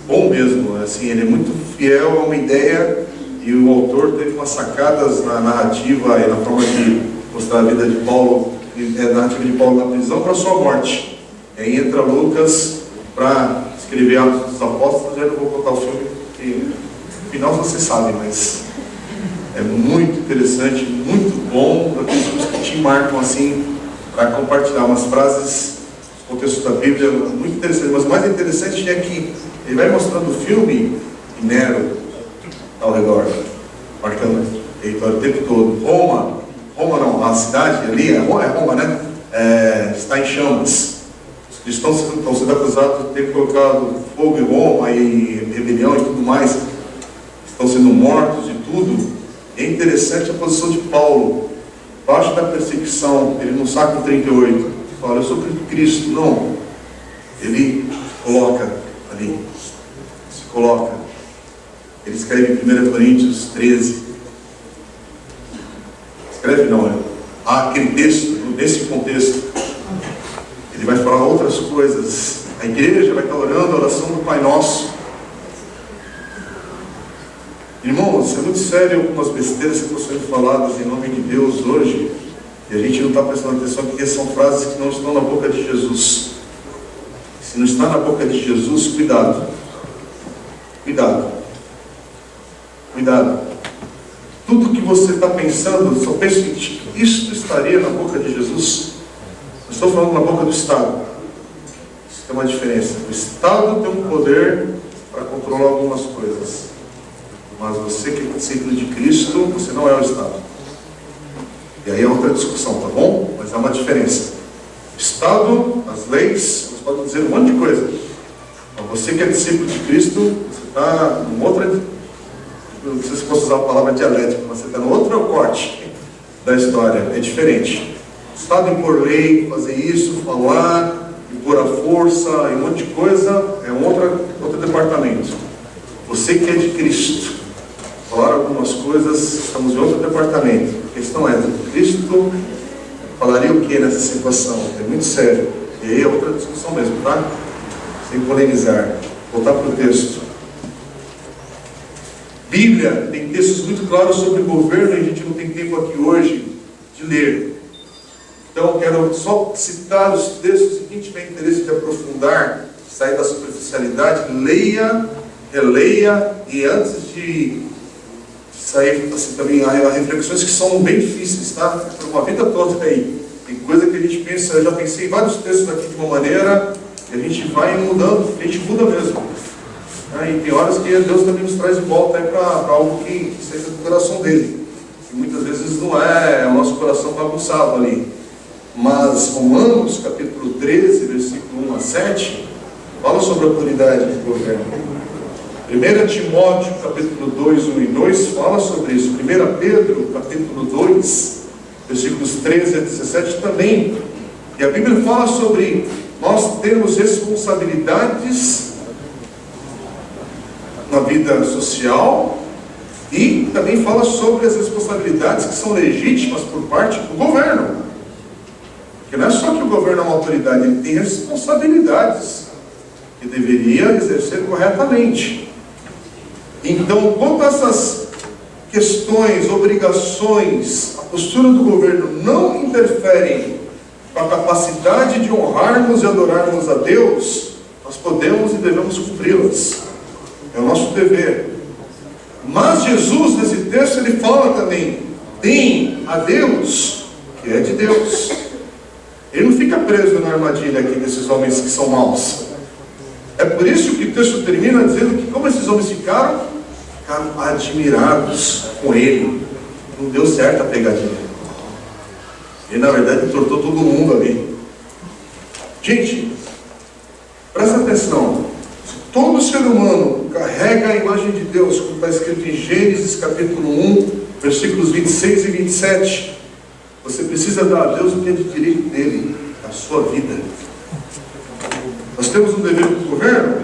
Speaker 1: Bom mesmo, assim, ele é muito fiel a uma ideia, e o autor teve umas sacadas na narrativa e na forma de mostrar a vida de Paulo, a narrativa de Paulo na prisão para a sua morte. E aí entra Lucas para escrever Atos dos Apóstolos. Eu não vou contar o filme, porque no final você sabe, mas é muito interessante, muito bom, daqueles filmes que te marcam assim, para compartilhar umas frases, o contexto da Bíblia, muito interessante. Mas o mais interessante é que ele vai mostrando o filme e Nero ao redor. marcando território o tempo todo. Roma não, a cidade ali, é Roma, né? Está em chamas. Os cristãos estão sendo acusados de ter colocado fogo em Roma e rebelião e tudo mais. Estão sendo mortos e tudo. É interessante a posição de Paulo. Baixo da perseguição, ele no Salmo 38, fala, eu sou Cristo. Não. Ele coloca ali. Se coloca. Ele escreve em 1 Coríntios 13. Escreve não, né? Aquele texto, nesse contexto, ele vai falar outras coisas. A igreja vai estar orando a oração do Pai Nosso. Irmãos, é muito sério algumas besteiras que estão sendo faladas em nome de Deus hoje, e a gente não está prestando atenção porque são frases que não estão na boca de Jesus. Se não está na boca de Jesus, cuidado. Cuidado. Cuidado. Tudo que você está pensando, só pensa o seguinte: isto estaria na boca de Jesus? Não estou falando na boca do Estado. Isso tem uma diferença. O Estado tem um poder para controlar algumas coisas. Mas você que é discípulo de Cristo, você não é o Estado. E aí é outra discussão, tá bom? Mas há uma diferença. O Estado, as leis, elas podem dizer um monte de coisa. Mas você que é discípulo de Cristo, você está numa outra... Não sei se posso usar a palavra dialética, mas você está no outro corte da história. É diferente. O Estado impor lei, fazer isso, falar, impor a força, e um monte de coisa, é um outro departamento. Você que é de Cristo, falar algumas coisas, estamos em outro departamento. A questão é, Cristo falaria o que nessa situação? É muito sério. E aí é outra discussão mesmo, tá? Sem polemizar. Voltar para o texto. Bíblia tem textos muito claros sobre governo, e a gente não tem tempo aqui hoje de ler. Então, quero só citar os textos, e quem tiver interesse de aprofundar, sair da superficialidade, leia, releia, e antes de sair, assim, também há reflexões que são bem difíceis, tá? Por uma vida toda aí. Tem coisa que a gente pensa, eu já pensei em vários textos aqui de uma maneira, e a gente vai mudando, a gente muda mesmo. E tem horas que Deus também nos traz de volta para algo que seja do coração dele. E muitas vezes não é o nosso coração bagunçado ali. Mas Romanos, capítulo 13, versículo 1 a 7, fala sobre a autoridade do governo. 1 Timóteo, capítulo 2, 1 e 2, fala sobre isso. 1 Pedro, capítulo 2, versículos 13 a 17 também. E a Bíblia fala sobre nós termos responsabilidades na vida social, e também fala sobre as responsabilidades que são legítimas por parte do governo. Porque não é só que o governo é uma autoridade, ele tem responsabilidades que deveria exercer corretamente. Então, quanto a essas questões, obrigações, a postura do governo não interferem com a capacidade de honrarmos e adorarmos a Deus, nós podemos e devemos cumpri-las. É o nosso dever. Mas Jesus, nesse texto, ele fala também: deem a Deus, que é de Deus. Ele não fica preso na armadilha aqui desses homens que são maus. É por isso que o texto termina dizendo que como esses homens ficaram admirados com ele. Não deu certo a pegadinha. Ele, na verdade, entortou todo mundo ali. Gente, presta atenção. Todo ser humano carrega a imagem de Deus, como está escrito em Gênesis capítulo 1, versículos 26 e 27. Você precisa dar a Deus o que é de direito dele, a sua vida. Nós temos um dever com o governo,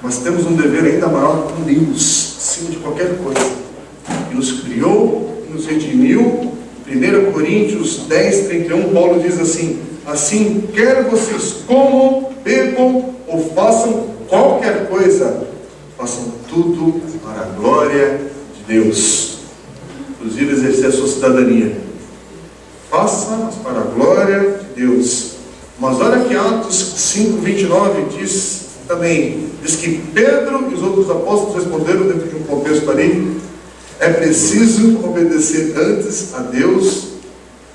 Speaker 1: mas temos um dever ainda maior com Deus, acima de qualquer coisa. Que nos criou, que nos redimiu. 1 Coríntios 10, 31, Paulo diz assim: assim, quer vocês comam, bebam ou façam qualquer coisa, façam tudo para a glória de Deus. Inclusive exercer a sua cidadania. Faça, mas para a glória de Deus. Mas olha que Atos 5, 29 diz também, diz que Pedro e os outros apóstolos responderam dentro de um contexto ali: é preciso obedecer antes a Deus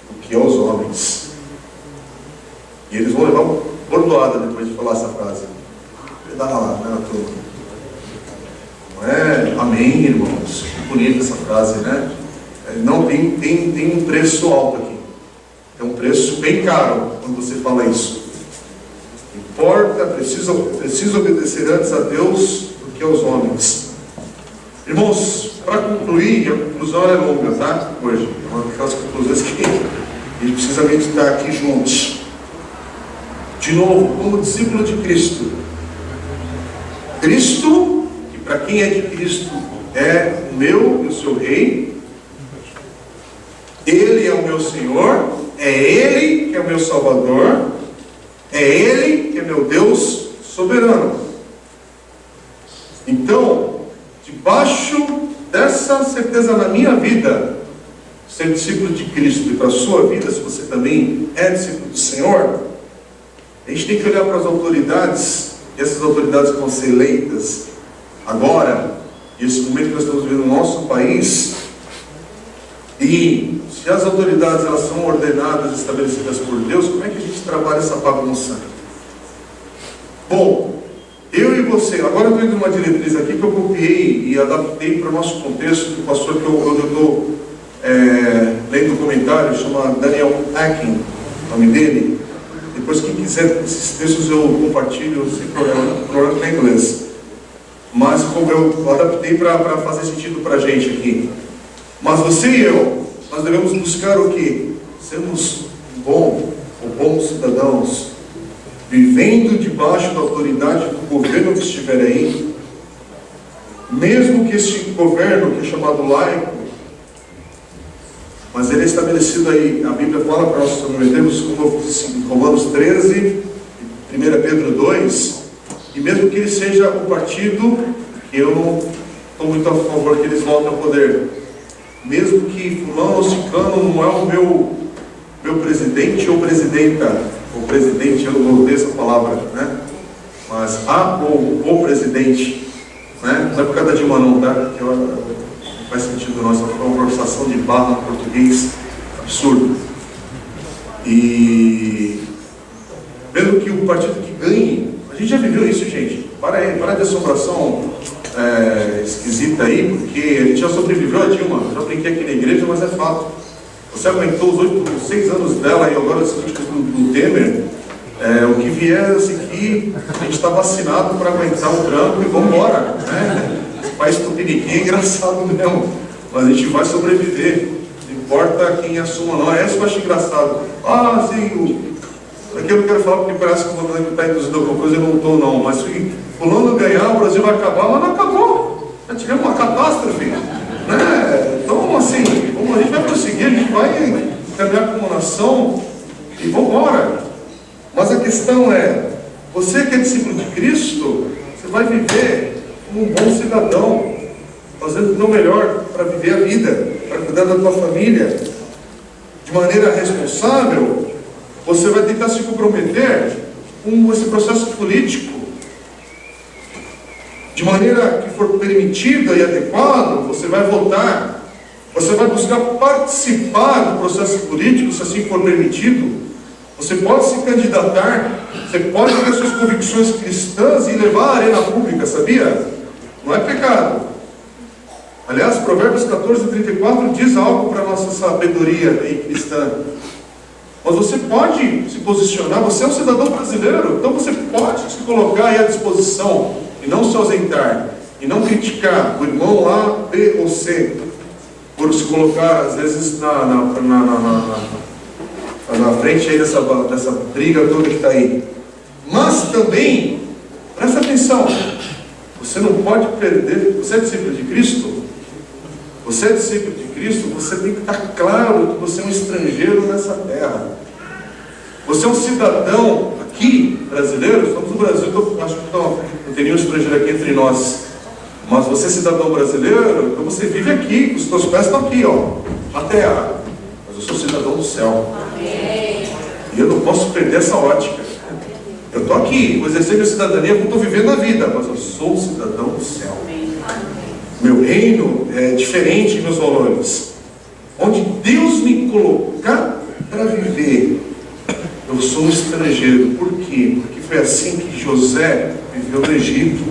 Speaker 1: do que aos homens. E eles vão levar uma bordoada depois de falar essa frase. Dá lá, né, na turma. Não é amém, irmãos? bonita essa frase, né? Não tem um preço alto aqui. É um preço bem caro quando você fala isso. Importa, preciso obedecer antes a Deus do que aos homens. Irmãos, para concluir, a conclusão é longa, tá? Hoje, é uma daquelas conclusões que a gente precisa meditar aqui juntos. De novo, como discípulo de Cristo, Cristo, que para quem é de Cristo é o meu e o seu Rei, Ele é o meu Senhor, é Ele que é o meu Salvador, é Ele que é meu Deus soberano. Então, debaixo dessa certeza na minha vida, ser discípulo de Cristo, e para a sua vida, se você também é discípulo do Senhor, a gente tem que olhar para as autoridades, e essas autoridades vão ser eleitas agora, nesse momento que nós estamos vivendo no nosso país, e se as autoridades elas são ordenadas, estabelecidas por Deus, como é que a gente trabalha essa bagunça? Bom, eu e você, agora eu estou indo numa diretriz aqui que eu copiei e adaptei para o nosso contexto, do pastor que eu estou lendo um comentário, chama Daniel Akin, o nome dele. Depois, quem quiser, esses textos eu compartilho sem problema em inglês. Mas eu adaptei para fazer sentido para a gente aqui. Mas você e eu, nós devemos buscar o quê? Sermos bons cidadãos, vivendo debaixo da autoridade do governo que estiver aí, mesmo que este governo, que é chamado laico, mas ele é estabelecido aí, a Bíblia fala para nós submetermos, como em Romanos 13, 1 Pedro 2, e mesmo que ele seja o partido, que eu não estou muito a favor que eles voltem ao poder, mesmo que fulano ou ciclano não é o meu presidente ou presidenta, o presidente, eu não odeio essa palavra, né? Mas o presidente, né? Não é por causa da Dilma não, tá? Porque não faz sentido não, essa foi uma forçação de barra no português absurdo. E mesmo que o partido que ganhe, a gente já viveu isso, gente. Para de assombração esquisita aí, porque a gente já sobreviveu a Dilma. Eu já brinquei aqui na igreja, mas é fato. Você aguentou os 6 anos dela e agora os últimos do Temer. O que vier a seguir, a gente está vacinado para aguentar o tranco e vamos embora, né? Esse país tupiniquim é engraçado mesmo, mas a gente vai sobreviver. Não importa quem assuma, não. É isso que eu acho engraçado. Sim, aqui eu não quero falar porque parece que o fulano está induzindo alguma coisa, eu não estou não. Mas se fulano ganhar, o Brasil vai acabar, mas não acabou. Já tivemos uma catástrofe, né? Então, assim, a gente vai prosseguir, a gente vai caminhar como nação e vamos embora. Mas a questão é, você que é discípulo de Cristo, você vai viver como um bom cidadão, fazendo o teu melhor para viver a vida, para cuidar da tua família, de maneira responsável. Você vai tentar se comprometer com esse processo político, de maneira que for permitida e adequada. Você vai votar, você vai buscar participar do processo político, se assim for permitido. Você pode se candidatar, você pode ter suas convicções cristãs e levar à arena pública, sabia? Não é pecado. Aliás, Provérbios 14:34 diz algo para a nossa sabedoria aí, cristã. Mas você pode se posicionar, você é um cidadão brasileiro, então você pode se colocar aí à disposição e não se ausentar, e não criticar o irmão A, B ou C, por se colocar às vezes na frente aí dessa briga toda que está aí. Mas também, presta atenção, você não pode perder, você é discípulo de Cristo? Você é discípulo de Cristo, você tem que estar claro que você é um estrangeiro nessa terra. Você é um cidadão aqui, brasileiro, estamos no Brasil, acho que não tem nenhum estrangeiro aqui entre nós. Mas você é cidadão brasileiro, então você vive aqui, os teus pés estão aqui, ó, na terra. Mas eu sou cidadão do céu. Amém. E eu não posso perder essa ótica. Eu estou aqui, vou exercer minha cidadania, eu estou vivendo a vida, mas eu sou um cidadão do céu. Meu reino é diferente de meus valores. Onde Deus me colocar para viver, eu sou um estrangeiro. Por quê? Porque foi assim que José viveu no Egito.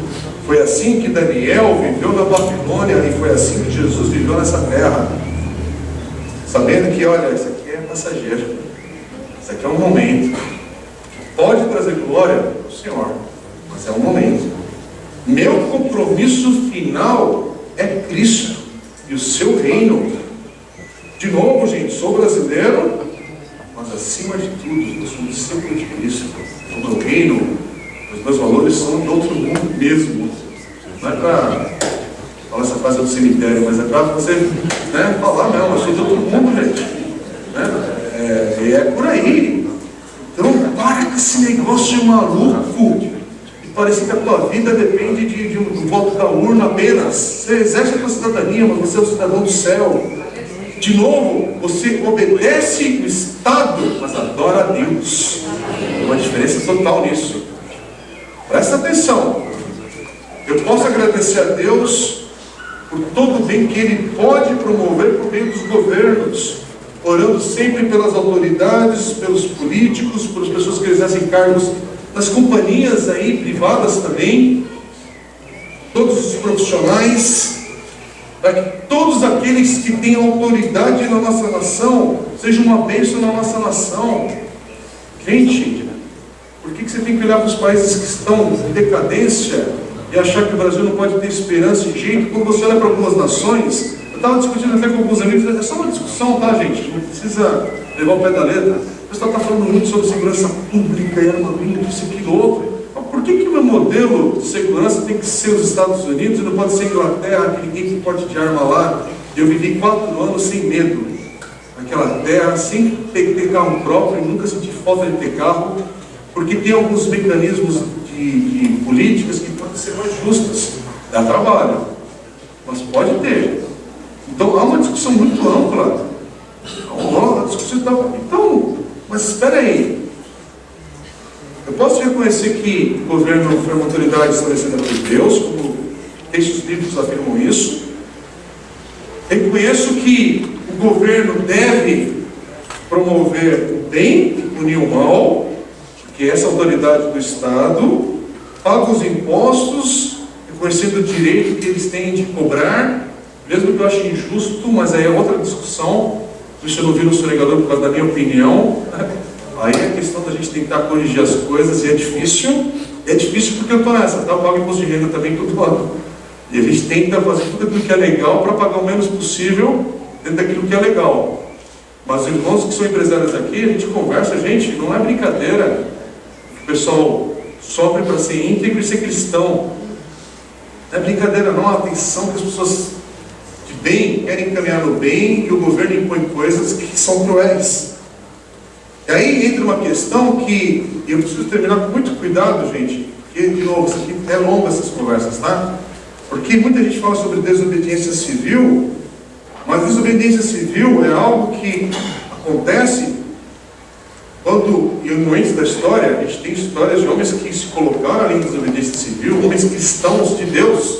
Speaker 1: Foi assim que Daniel viveu na Babilônia e foi assim que Jesus viveu nessa terra. Sabendo que, olha, isso aqui é passageiro. Isso aqui é um momento. Pode trazer glória ao Senhor, mas é um momento. Meu compromisso final é Cristo e o seu reino. De novo, gente, sou brasileiro, mas acima de tudo, eu sou discípulo de Cristo. O meu reino, os meus valores são de outro mundo mesmo. Não é para falar essa frase do cemitério, mas é para você, né, falar mesmo, eu sou de outro mundo, gente. Né? É por aí. Então, para com esse negócio maluco. E parece que a tua vida depende de um voto da urna apenas. Você exerce a tua cidadania, mas você é um cidadão do céu. De novo, você obedece o Estado, mas adora a Deus. Tem uma diferença total nisso. Presta atenção. Eu posso agradecer a Deus por todo o bem que Ele pode promover por meio dos governos, orando sempre pelas autoridades, pelos políticos, pelas pessoas que exercem cargos nas companhias aí privadas também, todos os profissionais, para que todos aqueles que têm autoridade na nossa nação sejam uma bênção na nossa nação. Gente, por que você tem que olhar para os países que estão em decadência e achar que o Brasil não pode ter esperança de jeito? Quando você olha para algumas nações, eu estava discutindo até com alguns amigos, é só uma discussão, tá, gente? Não precisa levar o pé da letra. O pessoal está falando muito sobre segurança pública e armamento, isso, aquilo, outro. Mas por que o meu modelo de segurança tem que ser os Estados Unidos e não pode ser a Inglaterra, que ninguém tem porte de arma lá? Eu vivi 4 anos sem medo naquela terra, sem ter carro próprio, nunca senti falta de ter carro, porque tem alguns mecanismos de políticas que podem ser mais justas. Dá trabalho, mas pode ter. Então há uma discussão muito ampla. A discussão está... Então, mas espera aí. Eu posso reconhecer que o governo foi uma autoridade estabelecida por Deus, como textos bíblicos afirmam isso. Reconheço que o governo deve promover o bem e punir o mal, que é essa autoridade do Estado, paga os impostos, reconhecendo o direito que eles têm de cobrar, mesmo que eu ache injusto, mas aí é outra discussão. Isso eu não vi no sonegador por causa da minha opinião. Aí é a questão da gente tentar corrigir as coisas, e é difícil. É difícil porque eu estou nessa, tá? Eu pago imposto de renda também todo ano. E a gente tenta fazer tudo aquilo que é legal para pagar o menos possível dentro daquilo que é legal. Mas os irmãos que são empresários aqui, a gente conversa, gente, não é brincadeira. O pessoal sofre para ser íntegro e ser cristão. Não é brincadeira não, a atenção que as pessoas de bem querem caminhar no bem e o governo impõe coisas que são cruéis. E aí entra uma questão que eu preciso terminar com muito cuidado, gente, porque, de novo, isso aqui é longo essas conversas, tá? Porque muita gente fala sobre desobediência civil, mas desobediência civil é algo que acontece quando, em momentos da história, a gente tem histórias de homens que se colocaram ali em desobediência civil, homens cristãos de Deus,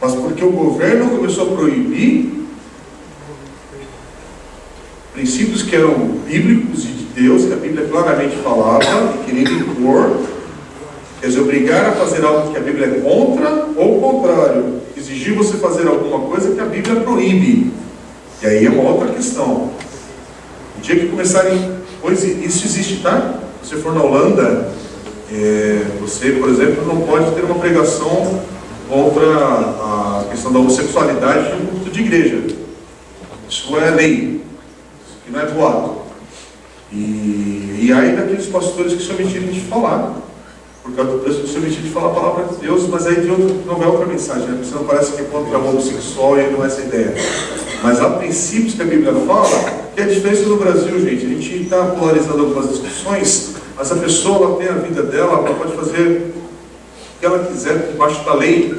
Speaker 1: mas porque o governo começou a proibir princípios que eram bíblicos e de Deus, que a Bíblia claramente falava, e queria impor, quer dizer, obrigar a fazer algo que a Bíblia é contra, ou o contrário, exigir você fazer alguma coisa que a Bíblia proíbe. E aí é uma outra questão. O dia que começarem, pois isso existe, tá? Se você for na Holanda, você, por exemplo, não pode ter uma pregação contra a questão da homossexualidade de um culto de igreja. Isso é lei. Que não é boato. E aí daqueles pastores que se omitirem de falar, por causa do preço que se omitirem de falar a palavra de Deus, mas aí não é outra mensagem, né? Porque senão parece que é contra o homossexual e não é essa a ideia. Mas há princípios que a Bíblia fala, que é a diferença no Brasil, gente. A gente está polarizando algumas discussões, mas a pessoa ela tem a vida dela, ela pode fazer o que ela quiser debaixo da lei.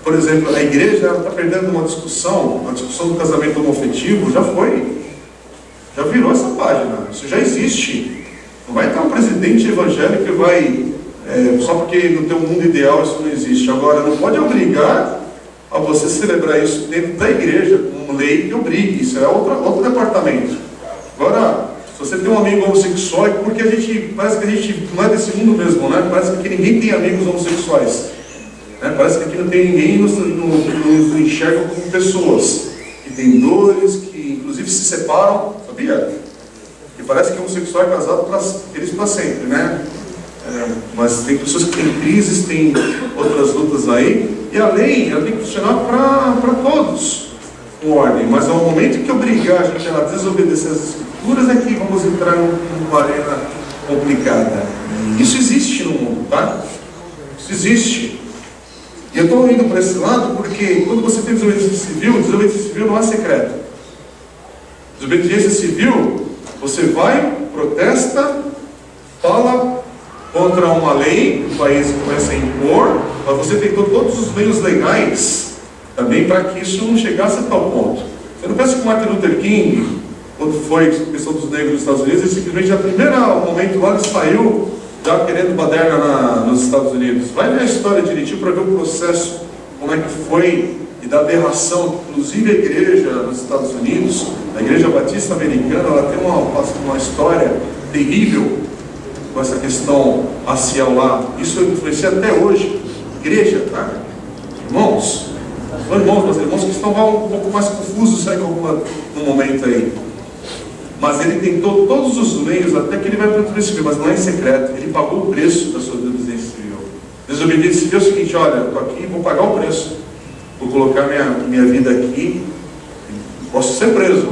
Speaker 1: Por exemplo, a igreja está perdendo uma discussão, a discussão do casamento homoafetivo já virou essa página, isso já existe. Não vai ter um presidente evangélico que vai, só porque no teu mundo ideal isso não existe. Agora, não pode obrigar a você celebrar isso dentro da igreja, com lei que obrigue, isso é outro departamento. Agora, se você tem um amigo homossexual, é porque parece que a gente não é desse mundo mesmo, né? Parece que ninguém tem amigos homossexuais. né? Parece que aqui não tem ninguém nos enxerga como pessoas que têm dores, que inclusive se separam, sabia? Que parece que o homossexual é casado feliz para sempre, né? Mas tem pessoas que têm crises, tem outras lutas aí, e a lei ela tem que funcionar para todos, com ordem, mas ao momento que obrigar a gente a desobedecer as escrituras é que vamos entrar numa arena complicada. Isso existe no mundo, tá? Isso existe. E eu estou indo para esse lado porque quando você tem desobediência civil não é secreto. Desobediência civil, você vai, protesta, fala contra uma lei que o país começa a impor, mas você tentou todos os meios legais também para que isso não chegasse a tal ponto. Você não pensa que Martin Luther King, quando foi a questão dos negros nos Estados Unidos, ele simplesmente, no primeiro momento lá, ele saiu já querendo baderna nos Estados Unidos. Vai ver a história direitinho para ver o processo, como é que foi, e da aberração. Inclusive a igreja nos Estados Unidos, a Igreja Batista Americana, ela tem uma história terrível com essa questão racial lá. Isso influencia até hoje. Igreja, tá? Irmãos, são irmãos, mas irmãos que estão um pouco mais confusos, sai no momento aí. Mas ele tentou todos os meios até que ele vai para o desobediência civil, mas não é em secreto. Ele pagou o preço da sua desobediência civil. Desobediência civil é o seguinte: olha, eu estou aqui, vou pagar o preço. Vou colocar minha vida aqui. Posso ser preso,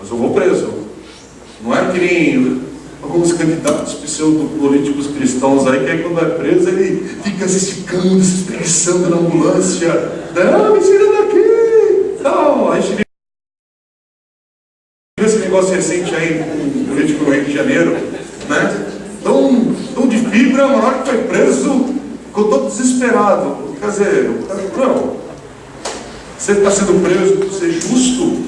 Speaker 1: mas eu vou preso. Não é que nem alguns candidatos pseudo-políticos cristãos aí, que aí quando é preso ele fica se esticando, se espreguiçando na ambulância. Não, me tira daqui! Não, a gente viu esse negócio recente aí com o político do Rio de Janeiro, né? Tão de fibra, na hora que foi preso, ficou todo desesperado. Quer dizer, não, você está sendo preso por ser justo,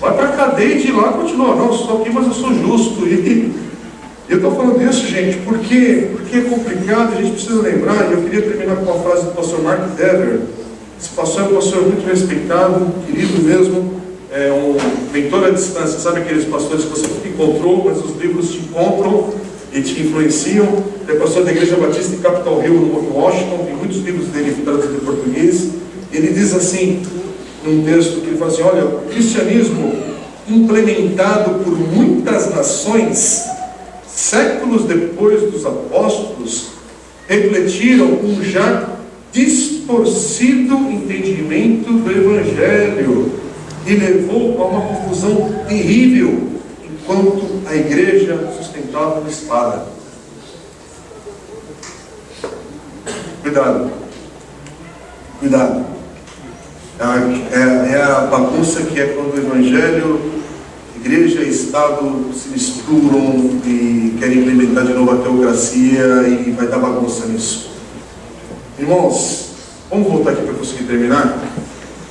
Speaker 1: vai para a cadeia e de lá continua. Não, eu estou aqui, mas eu sou justo. E eu estou falando isso, gente, porque é complicado, a gente precisa lembrar, e eu queria terminar com uma frase do pastor Mark Dever. Esse pastor é um pastor muito respeitado, querido mesmo, é um mentor à distância, sabe aqueles pastores que você nunca encontrou, mas os livros te encontram e te influenciam. É pastor da Igreja Batista em Capitol Hill, no Washington, tem muitos livros dele traduzidos em português. Ele diz assim, num texto, que ele fala assim: olha, o cristianismo implementado por muitas nações, séculos depois dos apóstolos, refletiram um já distorcido entendimento do Evangelho e levou a uma confusão terrível, enquanto a igreja sustentava uma espada. Cuidado. É a bagunça que é quando o Evangelho, igreja e Estado se misturam e querem implementar de novo a teocracia e vai dar bagunça nisso. Irmãos, vamos voltar aqui para conseguir terminar?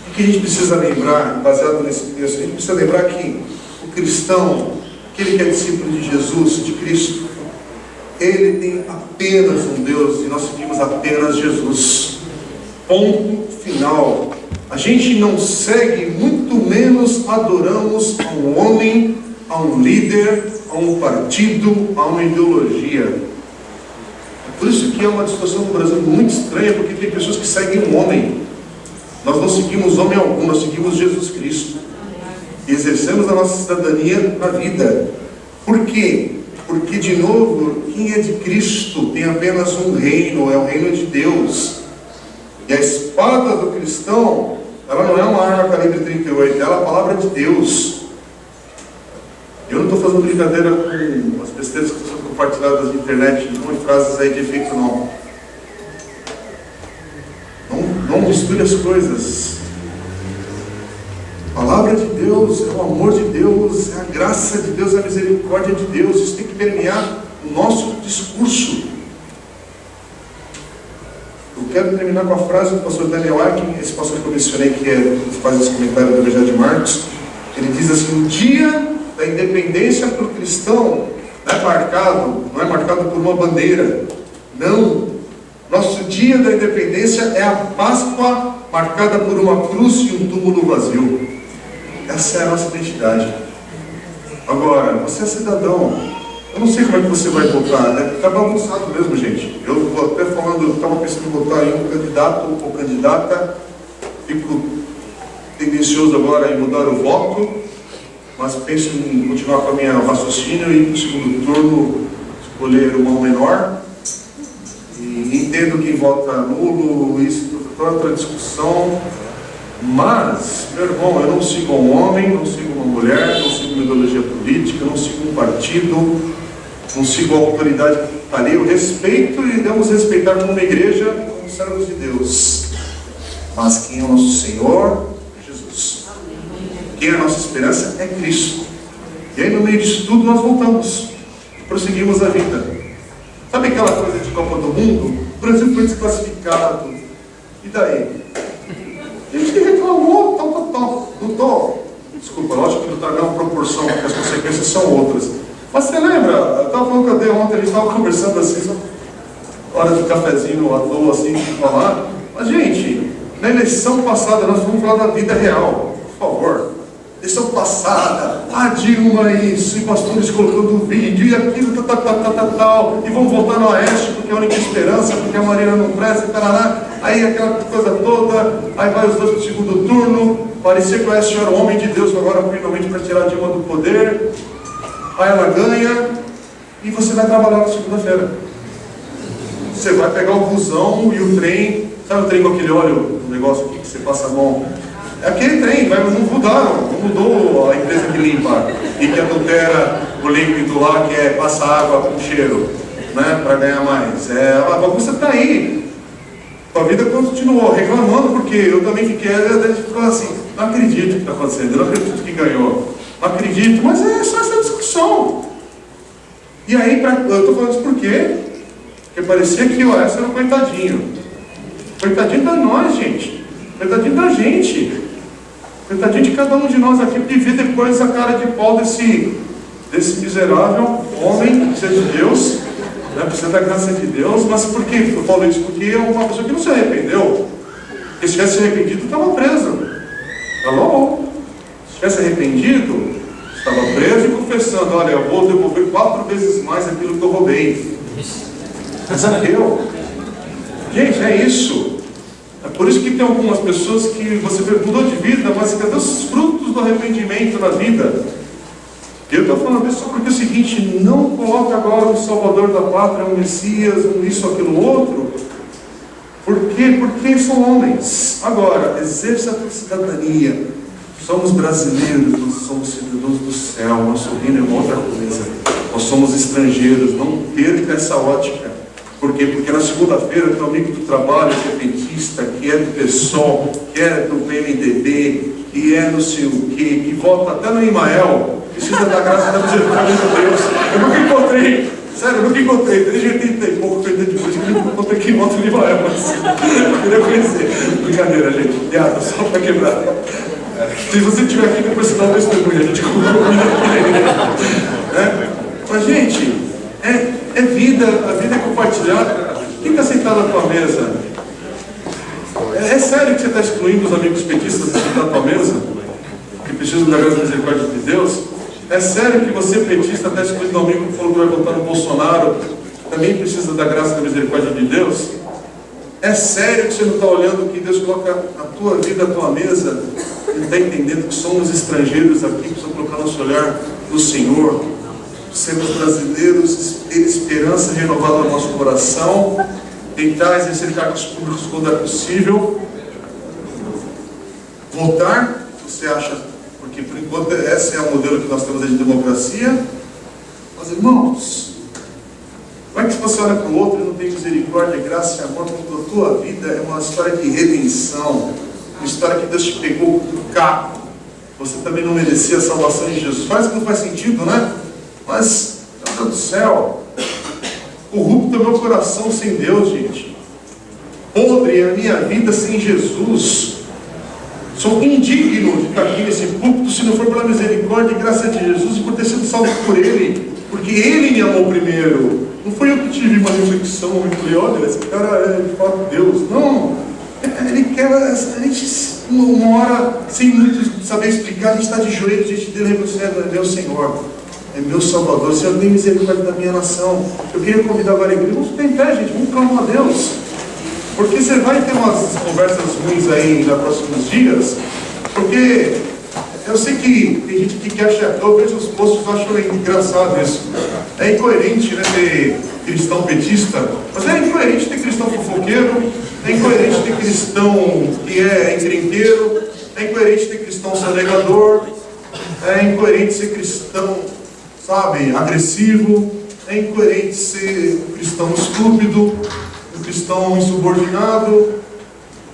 Speaker 1: O que a gente precisa lembrar, baseado nesse texto? A gente precisa lembrar que o cristão, aquele que é discípulo de Jesus, de Cristo, ele tem apenas um Deus e nós seguimos apenas Jesus. Ponto final. A gente não segue, muito menos adoramos a um homem, a um líder, a um partido, a uma ideologia. É por isso que é uma discussão no Brasil muito estranha, porque tem pessoas que seguem um homem. Nós não seguimos homem algum, nós seguimos Jesus Cristo. E exercemos a nossa cidadania na vida. Por quê? Porque, de novo, quem é de Cristo tem apenas um reino, é o reino de Deus. E a espada do cristão, ela não é uma arma calibre 38, ela é a palavra de Deus. Eu não estou fazendo brincadeira com as besteiras que são compartilhadas na internet, não em frases aí de efeito, não. Não misture as coisas. A palavra de Deus é o amor de Deus, é a graça de Deus, é a misericórdia de Deus. Isso tem que permear o nosso discurso. Eu quero terminar com a frase do pastor Daniel Akin, esse pastor que eu mencionei, que faz esse comentário do Evangelho de Marcos. Ele diz assim: o dia da independência para o cristão não é marcado por uma bandeira. Não. Nosso dia da independência é a Páscoa, marcada por uma cruz e um túmulo vazio. Essa é a nossa identidade. Agora, você é cidadão. Eu não sei como é que você vai votar, né? Está bagunçado mesmo, gente. Eu vou até falando, eu estava pensando em votar em um candidato ou candidata, fico tendencioso agora em mudar o voto, mas penso em continuar com a minha raciocínio e no segundo turno escolher o mão menor. E entendo quem vota nulo, isso toda outra discussão. Mas, meu irmão, eu não sigo um homem, não sigo uma mulher, não sigo uma ideologia política, não sigo um partido, não sigo a autoridade que está ali. Eu respeito e devemos respeitar como igreja, como servos de Deus. Mas quem é o nosso Senhor? Jesus. Quem é a nossa esperança? É Cristo. E aí, no meio disso tudo, nós voltamos. Prosseguimos a vida. Sabe aquela coisa de Copa do Mundo? O Brasil foi desclassificado. E daí? A gente reclamou, tal. Não estou. Desculpa, lógico que não está na mesma proporção, porque as consequências são outras. Mas você lembra? Eu estava falando que eu dei ontem, a gente estava conversando assim, hora de cafezinho à toa, assim, falar. Mas, gente, na eleição passada, nós vamos falar da vida real, por favor. Eleição passada, a Dilma isso, e pastores colocando vídeo, e aquilo, tal, e vamos voltar no Oeste, porque é a única esperança, porque a Marina não presta, e tarará. Aí aquela coisa toda, aí vai os dois para o segundo turno, parecia que o Oeste era o homem de Deus, agora finalmente para tirar a Dilma do poder. Aí ela ganha, e você vai trabalhar na segunda-feira. Você vai pegar o busão e o trem, sabe o trem com aquele óleo, o negócio aqui que você passa a mão? É aquele trem, mas não mudaram, não mudou a empresa que limpa e que adultera o líquido lá, que é passa água com cheiro, né, para ganhar mais. A bagunça está aí. A vida continuou reclamando, porque eu também fiquei, a gente ficou assim, não acredito que está acontecendo, eu não acredito que ganhou, não acredito, mas é só essa discussão. E aí, eu estou falando isso por quê? Porque parecia que o Oeste era um coitadinho. Coitadinho da nós, gente. Coitadinho da gente. Coitadinho de cada um de nós aqui, de ver depois a cara de pau desse miserável homem, que seja de Deus, né, precisa da graça de Deus. Mas por que eu falo isso? Porque é uma pessoa que não se arrependeu. Porque se tivesse se arrependido, estava preso. Alô? Se tivesse arrependido, estava preso e confessando: olha, eu vou devolver 4 vezes mais aquilo que eu roubei. Zaqueu. Gente, é isso. É por isso que tem algumas pessoas que você mudou de vida, mas cadê os frutos do arrependimento na vida? Eu estou falando isso só porque é o seguinte: não coloque agora um Salvador da Pátria, um Messias, um isso, aquilo, outro. Por quê? Porque são homens. Agora, exerça a cidadania. Somos brasileiros, nós somos cidadãos do céu. Nosso reino é uma outra coisa. Nós somos estrangeiros. Não perca essa ótica. Por quê? Porque na segunda-feira teu amigo do trabalho, que é petista, que é do PSOL, que é do PMDB, que é não sei o quê, que vota até no Imael, precisa da graça da misericórdia de Deus. Eu nunca encontrei, sério, eu nunca encontrei, desde 80 e pouco que eu entendi política, eu nunca encontrei quem vota no Imael, mas eu queria conhecer. Brincadeira, gente, piada, só para quebrar. Se você estiver aqui, depois você dá um testemunho, a gente mas, gente, é vida, a vida é compartilhada. Quem está sentado à tua mesa? É sério que você está excluindo os amigos petistas de sentar à tua mesa? Que precisam da graça e misericórdia de Deus? É sério que você, petista, está excluindo um amigo que falou que vai votar no Bolsonaro, também precisa da graça e da misericórdia de Deus? É sério que você não está olhando que Deus coloca a tua vida, a tua mesa, e está entendendo que somos estrangeiros aqui, precisamos colocar nosso olhar no Senhor? Sermos brasileiros, ter esperança renovada no nosso coração, tentar exercer cargos públicos quando é possível, votar, você acha, porque por enquanto esse é o modelo que nós temos de democracia. Mas, irmãos, como é que você olha para o outro e não tem misericórdia, graça e amor, porque a tua vida é uma história de redenção, uma história que Deus te pegou do caco, você também não merecia a salvação de Jesus. Parece que não faz sentido, né? Mas, meu Deus do céu, corrupto é meu coração sem Deus, gente. Podre é a minha vida sem Jesus. Sou indigno de estar aqui nesse púlpito se não for pela misericórdia e graça de Jesus e por ter sido salvo por Ele. Porque Ele me amou primeiro. Não foi eu que tive uma reflexão e falei: olha, esse cara é de fato Deus. Não. Ele quer a gente, uma hora, sem muito saber explicar, a gente está de joelhos diante dele, reconhecendo: é meu Senhor. é meu Salvador. Senhor, tem misericórdia da minha nação. Eu queria convidar agora a igreja, vamos ficar em pé, gente, vamos clamar a Deus. Porque você vai ter umas conversas ruins aí nos próximos dias, porque eu sei que tem gente que acha, eu vejo os postos, eu acho engraçado isso. É incoerente, né, ter cristão petista, mas é incoerente ter cristão fofoqueiro, é incoerente ter cristão que é encrenqueiro, é incoerente ter cristão sonegador, é incoerente ser cristão, sabe, agressivo, é incoerente ser um cristão estúpido, um cristão insubordinado,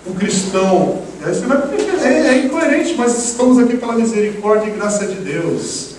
Speaker 1: um cristão... É incoerente, mas estamos aqui pela misericórdia e graça de Deus.